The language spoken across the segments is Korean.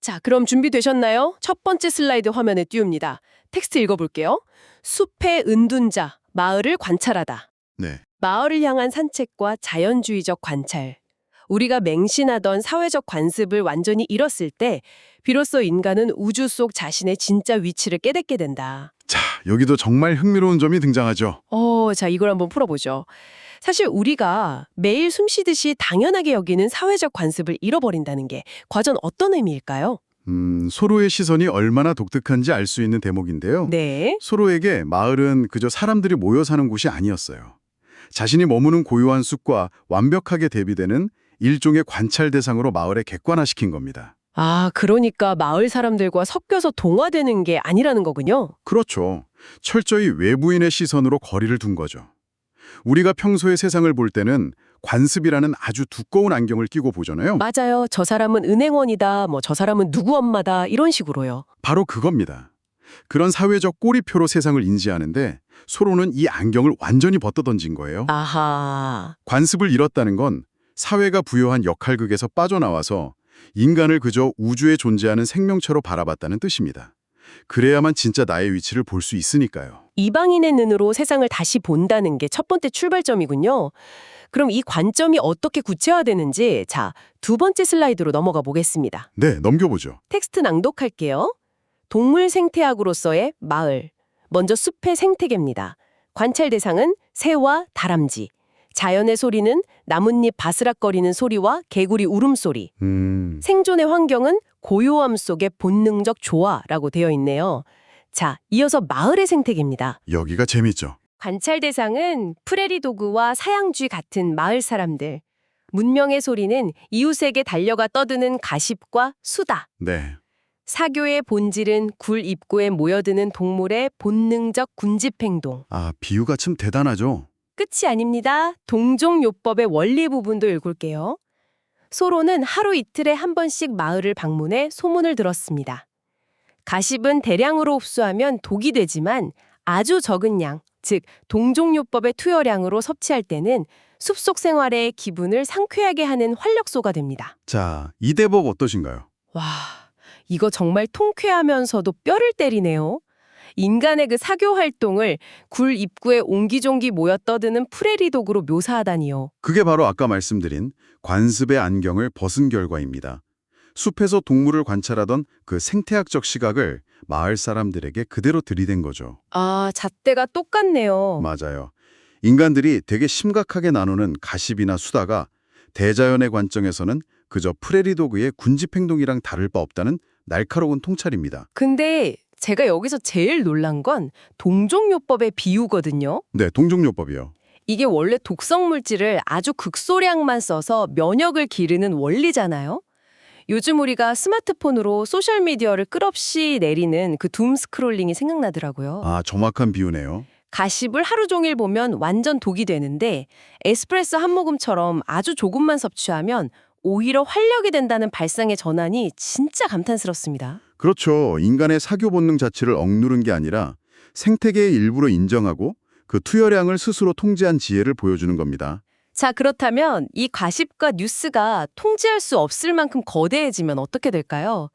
자, 그럼 준비되셨나요? 첫 번째 슬라이드 화면에 띄웁니다. 텍스트 읽어볼게요. 숲의 은둔자, 마을을 관찰하다. 네. 마을을 향한 산책과 자연주의적 관찰. 우리가 맹신하던 사회적 관습을 완전히 잃었을 때 비로소 인간은 우주 속 자신의 진짜 위치를 깨닫게 된다. 자, 여기도 정말 흥미로운 점이 등장하죠. 자, 이걸 한번 풀어보죠. 사실 우리가 매일 숨쉬듯이 당연하게 여기는 사회적 관습을 잃어버린다는 게 과연 어떤 의미일까요? 서로의 시선이 얼마나 독특한지 알 수 있는 대목인데요. 네. 서로에게 마을은 그저 사람들이 모여 사는 곳이 아니었어요. 자신이 머무는 고요한 숲과 완벽하게 대비되는 일종의 관찰 대상으로 마을에 객관화시킨 겁니다. 그러니까 마을 사람들과 섞여서 동화되는 게 아니라는 거군요. 그렇죠. 철저히 외부인의 시선으로 거리를 둔 거죠. 우리가 평소에 세상을 볼 때는 관습이라는 아주 두꺼운 안경을 끼고 보잖아요. 맞아요. 저 사람은 은행원이다, 저 사람은 누구 엄마다, 이런 식으로요. 바로 그겁니다. 그런 사회적 꼬리표로 세상을 인지하는데 서로는 이 안경을 완전히 벗어던진 거예요. 아하. 관습을 잃었다는 건 사회가 부여한 역할극에서 빠져나와서 인간을 그저 우주에 존재하는 생명체로 바라봤다는 뜻입니다. 그래야만 진짜 나의 위치를 볼 수 있으니까요. 이방인의 눈으로 세상을 다시 본다는 게 첫 번째 출발점이군요. 그럼 이 관점이 어떻게 구체화되는지, 자, 두 번째 슬라이드로 넘어가 보겠습니다. 네, 넘겨보죠. 텍스트 낭독할게요. 동물 생태학으로서의 마을. 먼저 숲의 생태계입니다. 관찰 대상은 새와 다람쥐. 자연의 소리는 나뭇잎 바스락거리는 소리와 개구리 울음소리. 생존의 환경은 고요함 속의 본능적 조화라고 되어 있네요. 자, 이어서 마을의 생태계입니다. 여기가 재밌죠. 관찰 대상은 프레리 도그와 사양쥐 같은 마을 사람들. 문명의 소리는 이웃에게 달려가 떠드는 가십과 수다. 네. 사교의 본질은 굴 입구에 모여드는 동물의 본능적 군집 행동. 비유가 참 대단하죠. 끝이 아닙니다. 동종요법의 원리 부분도 읽을게요. 소로는 하루 이틀에 한 번씩 마을을 방문해 소문을 들었습니다. 가십은 대량으로 흡수하면 독이 되지만 아주 적은 양, 즉 동종요법의 투여량으로 섭취할 때는 숲속 생활의 기분을 상쾌하게 하는 활력소가 됩니다. 자, 이 대법 어떠신가요? 와, 이거 정말 통쾌하면서도 뼈를 때리네요. 인간의 그 사교 활동을 굴 입구에 옹기종기 모여 떠드는 프레리 독으로 묘사하다니요. 그게 바로 아까 말씀드린 관습의 안경을 벗은 결과입니다. 숲에서 동물을 관찰하던 그 생태학적 시각을 마을 사람들에게 그대로 들이댄 거죠. 잣대가 똑같네요. 맞아요. 인간들이 되게 심각하게 나누는 가십이나 수다가 대자연의 관점에서는 그저 프레리도그의 군집 행동이랑 다를 바 없다는 날카로운 통찰입니다. 근데 제가 여기서 제일 놀란 건 동종요법의 비유거든요. 네, 동종요법이요. 이게 원래 독성 물질을 아주 극소량만 써서 면역을 기르는 원리잖아요. 요즘 우리가 스마트폰으로 소셜미디어를 끝없이 내리는 그 둠 스크롤링이 생각나더라고요. 정확한 비유네요. 가십을 하루 종일 보면 완전 독이 되는데 에스프레소 한 모금처럼 아주 조금만 섭취하면 오히려 활력이 된다는 발상의 전환이 진짜 감탄스럽습니다. 그렇죠. 인간의 사교 본능 자체를 억누른 게 아니라 생태계의 일부로 인정하고 그 투여량을 스스로 통제한 지혜를 보여주는 겁니다. 자, 그렇다면 이 가십과 뉴스가 통제할 수 없을 만큼 거대해지면 어떻게 될까요?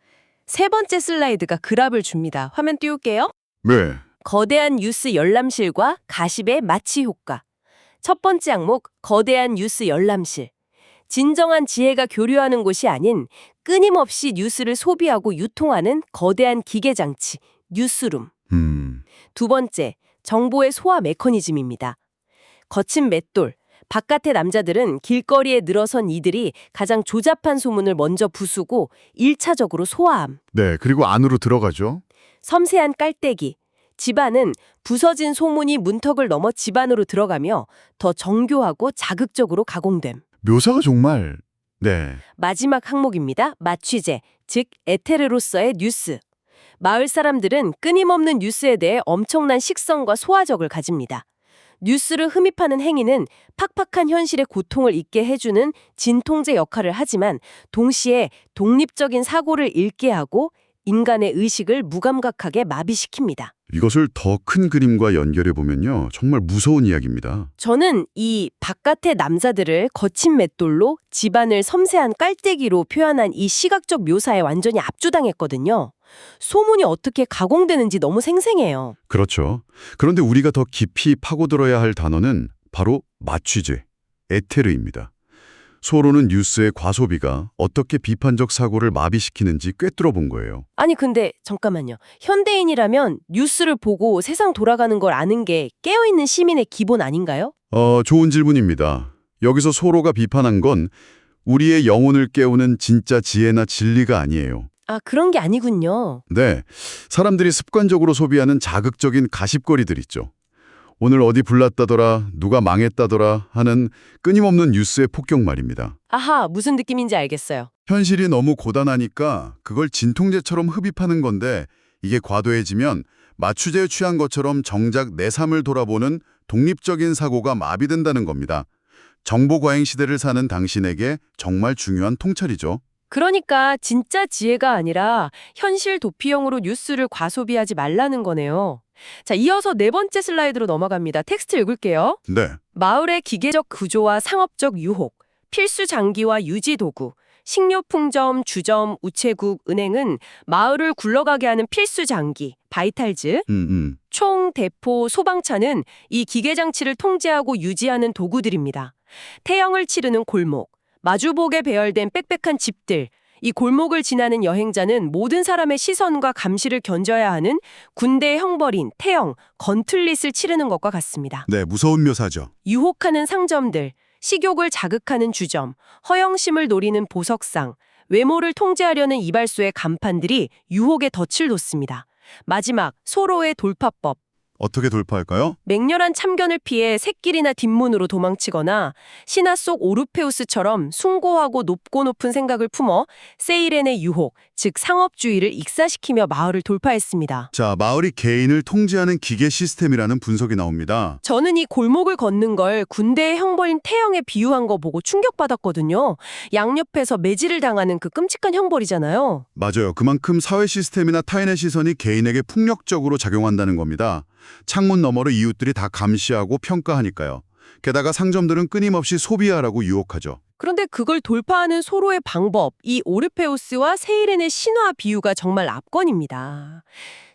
세 번째 슬라이드가 그랍을 줍니다. 화면 띄울게요. 네. 거대한 뉴스 열람실과 가십의 마취 효과. 첫 번째 항목, 거대한 뉴스 열람실. 진정한 지혜가 교류하는 곳이 아닌 끊임없이 뉴스를 소비하고 유통하는 거대한 기계장치, 뉴스룸. 두 번째, 정보의 소화 메커니즘입니다. 거친 맷돌. 바깥의 남자들은 길거리에 늘어선 이들이 가장 조잡한 소문을 먼저 부수고 1차적으로 소화함. 네, 그리고 안으로 들어가죠. 섬세한 깔때기. 집안은 부서진 소문이 문턱을 넘어 집 안으로 들어가며 더 정교하고 자극적으로 가공됨. 묘사가 정말... 네. 마지막 항목입니다. 마취제, 즉 에테르로서의 뉴스. 마을 사람들은 끊임없는 뉴스에 대해 엄청난 식성과 소화력을 가집니다. 뉴스를 흡입하는 행위는 팍팍한 현실의 고통을 잊게 해주는 진통제 역할을 하지만 동시에 독립적인 사고를 잃게 하고 인간의 의식을 무감각하게 마비시킵니다. 이것을 더 큰 그림과 연결해 보면요. 정말 무서운 이야기입니다. 저는 이 바깥의 남자들을 거친 맷돌로 집안을 섬세한 깔때기로 표현한 이 시각적 묘사에 완전히 압도당했거든요. 소문이 어떻게 가공되는지 너무 생생해요. 그렇죠. 그런데 우리가 더 깊이 파고들어야 할 단어는 바로 마취제, 에테르입니다. 소로는 뉴스의 과소비가 어떻게 비판적 사고를 마비시키는지 꿰뚫어 본 거예요. 아니 근데 잠깐만요. 현대인이라면 뉴스를 보고 세상 돌아가는 걸 아는 게 깨어있는 시민의 기본 아닌가요? 좋은 질문입니다. 여기서 소로가 비판한 건 우리의 영혼을 깨우는 진짜 지혜나 진리가 아니에요. 아, 그런 게 아니군요. 네, 사람들이 습관적으로 소비하는 자극적인 가십거리들 있죠. 오늘 어디 불났다더라, 누가 망했다더라 하는 끊임없는 뉴스의 폭격 말입니다. 아하, 무슨 느낌인지 알겠어요. 현실이 너무 고단하니까 그걸 진통제처럼 흡입하는 건데 이게 과도해지면 마취제에 취한 것처럼 정작 내 삶을 돌아보는 독립적인 사고가 마비된다는 겁니다. 정보 과잉 시대를 사는 당신에게 정말 중요한 통찰이죠. 그러니까 진짜 지혜가 아니라 현실 도피용으로 뉴스를 과소비하지 말라는 거네요. 자, 이어서 네 번째 슬라이드로 넘어갑니다. 텍스트 읽을게요. 네, 마을의 기계적 구조와 상업적 유혹, 필수 장기와 유지 도구, 식료품점, 주점, 우체국, 은행은 마을을 굴러가게 하는 필수 장기, 바이탈즈, 총, 대포, 소방차는 이 기계 장치를 통제하고 유지하는 도구들입니다. 태형을 치르는 골목, 마주복에 배열된 빽빽한 집들, 이 골목을 지나는 여행자는 모든 사람의 시선과 감시를 견뎌야 하는 군대의 형벌인 태형, 건틀릿을 치르는 것과 같습니다. 네, 무서운 묘사죠. 유혹하는 상점들, 식욕을 자극하는 주점, 허영심을 노리는 보석상, 외모를 통제하려는 이발소의 간판들이 유혹의 덫을 놓습니다. 마지막, 소로의 돌파법. 어떻게 돌파할까요? 맹렬한 참견을 피해 샛길이나 뒷문으로 도망치거나 신화 속 오르페우스처럼 숭고하고 높은 생각을 품어 세이렌의 유혹, 즉 상업주의를 익사시키며 마을을 돌파했습니다. 자, 마을이 개인을 통제하는 기계 시스템이라는 분석이 나옵니다. 저는 이 골목을 걷는 걸 군대의 형벌인 태형에 비유한 거 보고 충격받았거든요. 양옆에서 매질을 당하는 그 끔찍한 형벌이잖아요. 맞아요. 그만큼 사회 시스템이나 타인의 시선이 개인에게 폭력적으로 작용한다는 겁니다. 창문 너머로 이웃들이 다 감시하고 평가하니까요. 게다가 상점들은 끊임없이 소비하라고 유혹하죠. 그런데 그걸 돌파하는 소로의 방법, 이 오르페우스와 세이렌의 신화 비유가 정말 압권입니다.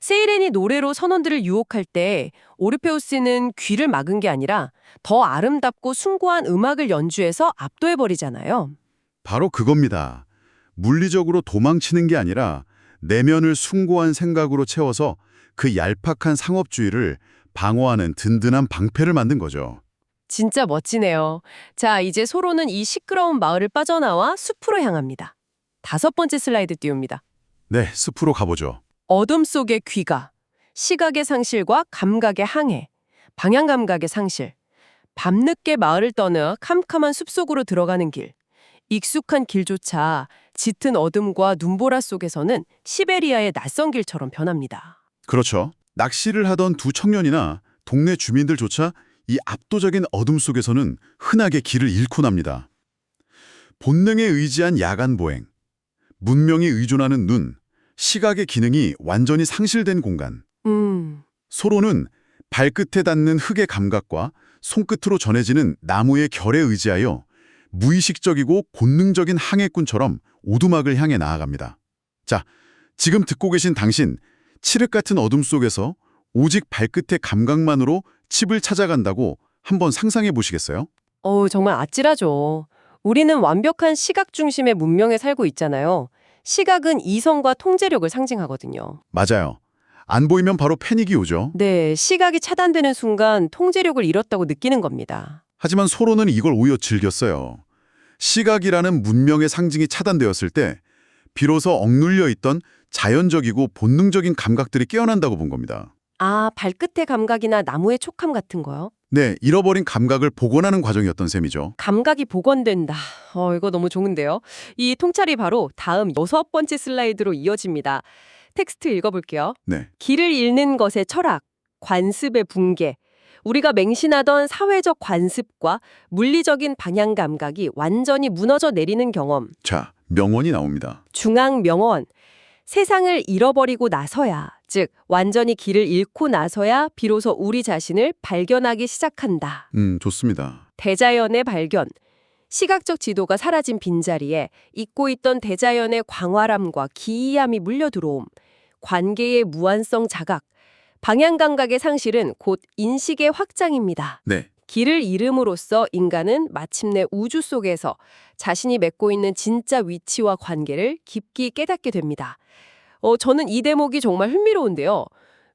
세이렌이 노래로 선원들을 유혹할 때 오르페우스는 귀를 막은 게 아니라 더 아름답고 숭고한 음악을 연주해서 압도해버리잖아요. 바로 그겁니다. 물리적으로 도망치는 게 아니라 내면을 숭고한 생각으로 채워서 그 얄팍한 상업주의를 방어하는 든든한 방패를 만든 거죠. 진짜 멋지네요. 자, 이제 소로는 이 시끄러운 마을을 빠져나와 숲으로 향합니다. 다섯 번째 슬라이드 띄웁니다. 네, 숲으로 가보죠. 어둠 속의 귀가, 시각의 상실과 감각의 항해, 방향 감각의 상실, 밤늦게 마을을 떠나 캄캄한 숲속으로 들어가는 길, 익숙한 길조차 짙은 어둠과 눈보라 속에서는 시베리아의 낯선 길처럼 변합니다. 그렇죠. 낚시를 하던 두 청년이나 동네 주민들조차 이 압도적인 어둠 속에서는 흔하게 길을 잃고 납니다. 본능에 의지한 야간 보행, 문명이 의존하는 눈, 시각의 기능이 완전히 상실된 공간. 소로는 발끝에 닿는 흙의 감각과 손끝으로 전해지는 나무의 결에 의지하여 무의식적이고 본능적인 항해꾼처럼 오두막을 향해 나아갑니다. 자, 지금 듣고 계신 당신, 칠흑 같은 어둠 속에서 오직 발끝의 감각만으로 칩을 찾아간다고 한번 상상해 보시겠어요? 정말 아찔하죠. 우리는 완벽한 시각 중심의 문명에 살고 있잖아요. 시각은 이성과 통제력을 상징하거든요. 맞아요. 안 보이면 바로 패닉이 오죠. 네, 시각이 차단되는 순간 통제력을 잃었다고 느끼는 겁니다. 하지만 소로는 이걸 오히려 즐겼어요. 시각이라는 문명의 상징이 차단되었을 때 비로소 억눌려 있던 자연적이고 본능적인 감각들이 깨어난다고 본 겁니다. 아, 발끝의 감각이나 나무의 촉감 같은 거요? 네, 잃어버린 감각을 복원하는 과정이었던 셈이죠. 감각이 복원된다. 이거 너무 좋은데요. 이 통찰이 바로 다음 여섯 번째 슬라이드로 이어집니다. 텍스트 읽어볼게요. 네, 길을 잃는 것의 철학, 관습의 붕괴. 우리가 맹신하던 사회적 관습과 물리적인 방향 감각이 완전히 무너져 내리는 경험. 자, 명언이 나옵니다. 중앙 명언. 세상을 잃어버리고 나서야, 즉 완전히 길을 잃고 나서야 비로소 우리 자신을 발견하기 시작한다. 좋습니다. 대자연의 발견. 시각적 지도가 사라진 빈자리에 잊고 있던 대자연의 광활함과 기이함이 물려들어옴. 관계의 무한성 자각. 방향 감각의 상실은 곧 인식의 확장입니다. 네. 길을 잃음으로써 인간은 마침내 우주 속에서 자신이 맺고 있는 진짜 위치와 관계를 깊이 깨닫게 됩니다. 저는 이 대목이 정말 흥미로운데요.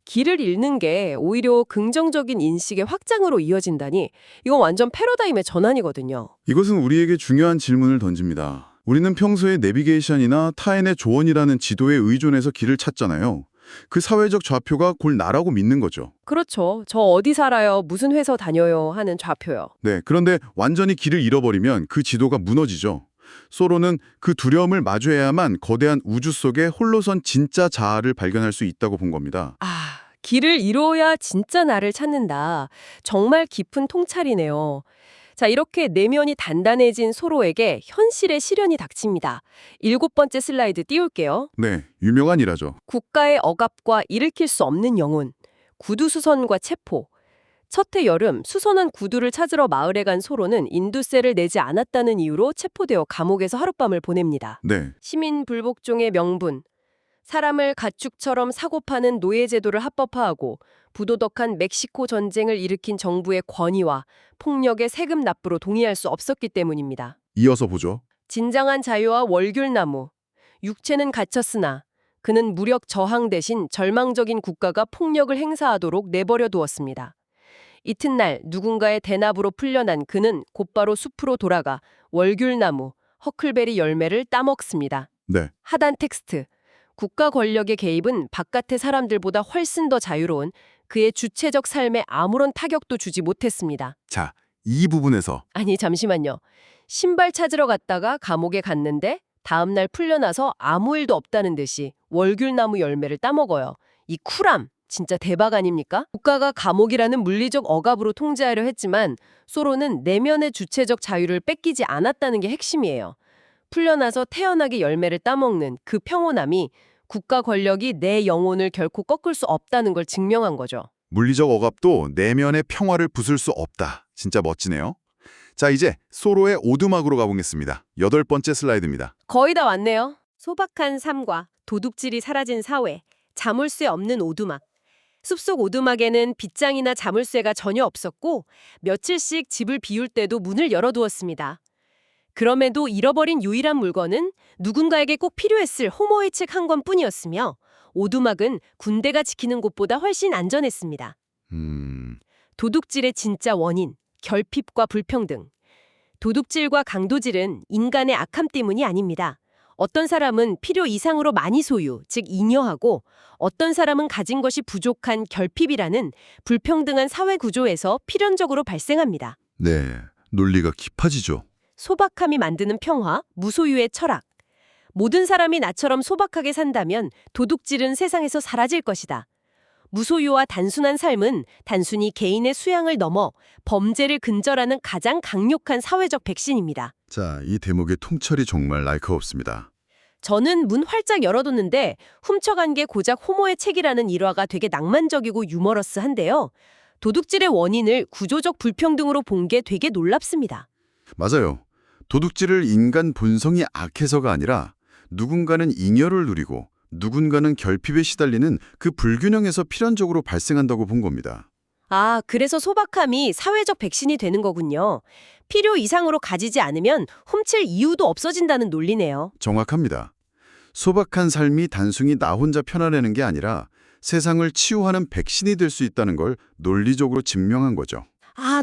길을 잃는 게 오히려 긍정적인 인식의 확장으로 이어진다니 이건 완전 패러다임의 전환이거든요. 이것은 우리에게 중요한 질문을 던집니다. 우리는 평소에 내비게이션이나 타인의 조언이라는 지도에 의존해서 길을 찾잖아요. 그 사회적 좌표가 골 나라고 믿는 거죠. 그렇죠. 저 어디 살아요? 무슨 회사 다녀요? 하는 좌표요. 네, 그런데 완전히 길을 잃어버리면 그 지도가 무너지죠. 소로는 그 두려움을 마주해야만 거대한 우주 속에 홀로선 진짜 자아를 발견할 수 있다고 본 겁니다. 길을 잃어야 진짜 나를 찾는다. 정말 깊은 통찰이네요. 자, 이렇게 내면이 단단해진 소로에게 현실의 시련이 닥칩니다. 7번째 슬라이드 띄울게요. 네, 유명한 일화죠. 국가의 억압과 일으킬 수 없는 영혼, 구두수선과 체포. 첫해 여름 수선한 구두를 찾으러 마을에 간 소로는 인두세를 내지 않았다는 이유로 체포되어 감옥에서 하룻밤을 보냅니다. 네, 시민 불복종의 명분, 사람을 가축처럼 사고파는 노예제도를 합법화하고 부도덕한 멕시코 전쟁을 일으킨 정부의 권위와 폭력의 세금 납부로 동의할 수 없었기 때문입니다. 이어서 보죠. 진정한 자유와 월귤나무, 육체는 갇혔으나 그는 무력 저항 대신 절망적인 국가가 폭력을 행사하도록 내버려 두었습니다. 이튿날 누군가의 대납으로 풀려난 그는 곧바로 숲으로 돌아가 월귤나무, 허클베리 열매를 따먹습니다. 네, 하단 텍스트. 국가 권력의 개입은 바깥의 사람들보다 훨씬 더 자유로운 그의 주체적 삶에 아무런 타격도 주지 못했습니다. 자, 이 부분에서 아니, 잠시만요. 신발 찾으러 갔다가 감옥에 갔는데 다음날 풀려나서 아무 일도 없다는 듯이 월귤나무 열매를 따먹어요. 이 쿨함, 진짜 대박 아닙니까? 국가가 감옥이라는 물리적 억압으로 통제하려 했지만 소로는 내면의 주체적 자유를 뺏기지 않았다는 게 핵심이에요. 풀려나서 태연하게 열매를 따먹는 그 평온함이 국가 권력이 내 영혼을 결코 꺾을 수 없다는 걸 증명한 거죠. 물리적 억압도 내면의 평화를 부술 수 없다. 진짜 멋지네요. 자, 이제 소로의 오두막으로 가보겠습니다. 8번째 슬라이드입니다. 거의 다 왔네요. 소박한 삶과 도둑질이 사라진 사회, 자물쇠 없는 오두막. 숲속 오두막에는 빗장이나 자물쇠가 전혀 없었고 며칠씩 집을 비울 때도 문을 열어두었습니다. 그럼에도 잃어버린 유일한 물건은 누군가에게 꼭 필요했을 호모의 책 한 권뿐이었으며 오두막은 군대가 지키는 곳보다 훨씬 안전했습니다. 도둑질의 진짜 원인, 결핍과 불평등. 도둑질과 강도질은 인간의 악함 때문이 아닙니다. 어떤 사람은 필요 이상으로 많이 소유, 즉 잉여하고 어떤 사람은 가진 것이 부족한 결핍이라는 불평등한 사회 구조에서 필연적으로 발생합니다. 네, 논리가 깊어지죠. 소박함이 만드는 평화, 무소유의 철학. 모든 사람이 나처럼 소박하게 산다면 도둑질은 세상에서 사라질 것이다. 무소유와 단순한 삶은 단순히 개인의 수양을 넘어 범죄를 근절하는 가장 강력한 사회적 백신입니다. 자, 이 대목의 통찰이 정말 날카롭습니다. 저는 문 활짝 열어뒀는데 훔쳐간 게 고작 호모의 책이라는 일화가 되게 낭만적이고 유머러스한데요. 도둑질의 원인을 구조적 불평등으로 본 게 되게 놀랍습니다. 맞아요. 도둑질을 인간 본성이 악해서가 아니라 누군가는 잉여를 누리고 누군가는 결핍에 시달리는 그 불균형에서 필연적으로 발생한다고 본 겁니다. 그래서 소박함이 사회적 백신이 되는 거군요. 필요 이상으로 가지지 않으면 훔칠 이유도 없어진다는 논리네요. 정확합니다. 소박한 삶이 단순히 나 혼자 편안해는 게 아니라 세상을 치유하는 백신이 될 수 있다는 걸 논리적으로 증명한 거죠.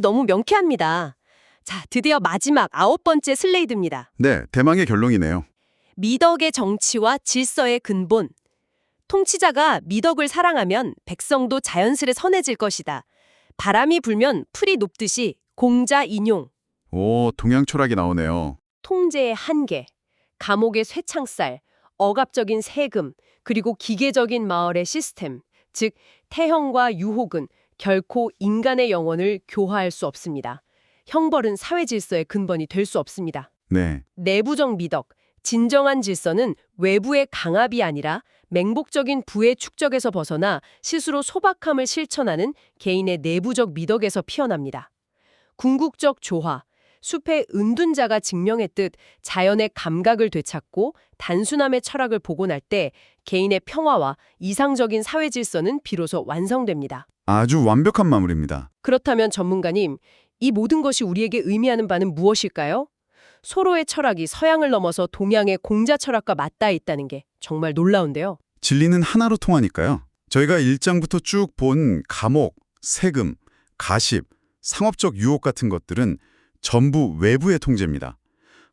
너무 명쾌합니다. 자, 드디어 마지막 9번째 슬레이드입니다. 네, 대망의 결론이네요. 미덕의 정치와 질서의 근본. 통치자가 미덕을 사랑하면 백성도 자연스레 선해질 것이다. 바람이 불면 풀이 높듯이 공자 인용. 오, 동양 철학이 나오네요. 통제의 한계, 감옥의 쇠창살, 억압적인 세금, 그리고 기계적인 마을의 시스템, 즉 태형과 유혹은 결코 인간의 영혼을 교화할 수 없습니다. 형벌은 사회 질서의 근본이 될 수 없습니다. 네, 내부적 미덕, 진정한 질서는 외부의 강압이 아니라 맹목적인 부의 축적에서 벗어나 스스로 소박함을 실천하는 개인의 내부적 미덕에서 피어납니다. 궁극적 조화, 숲의 은둔자가 증명했듯 자연의 감각을 되찾고 단순함의 철학을 복원할 때 개인의 평화와 이상적인 사회 질서는 비로소 완성됩니다. 아주 완벽한 마무리입니다. 그렇다면 전문가님, 이 모든 것이 우리에게 의미하는 바는 무엇일까요? 서로의 철학이 서양을 넘어서 동양의 공자 철학과 맞닿아 있다는 게 정말 놀라운데요. 진리는 하나로 통하니까요. 저희가 1장부터 쭉 본 감옥, 세금, 가십, 상업적 유혹 같은 것들은 전부 외부의 통제입니다.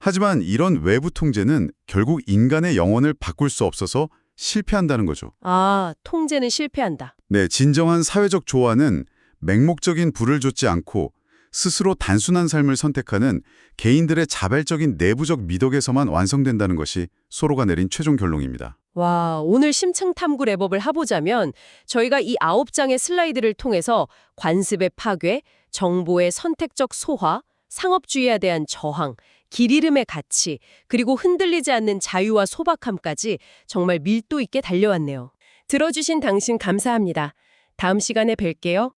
하지만 이런 외부 통제는 결국 인간의 영혼을 바꿀 수 없어서 실패한다는 거죠. 아, 통제는 실패한다. 네, 진정한 사회적 조화는 맹목적인 부를 좇지 않고 스스로 단순한 삶을 선택하는 개인들의 자발적인 내부적 미덕에서만 완성된다는 것이 소로가 내린 최종 결론입니다. 와, 오늘 심층 탐구 랩업을 해보자면 저희가 이 9장의 슬라이드를 통해서 관습의 파괴, 정보의 선택적 소화, 상업주의에 대한 저항, 길 잃음의 가치, 그리고 흔들리지 않는 자유와 소박함까지 정말 밀도 있게 달려왔네요. 들어주신 당신 감사합니다. 다음 시간에 뵐게요.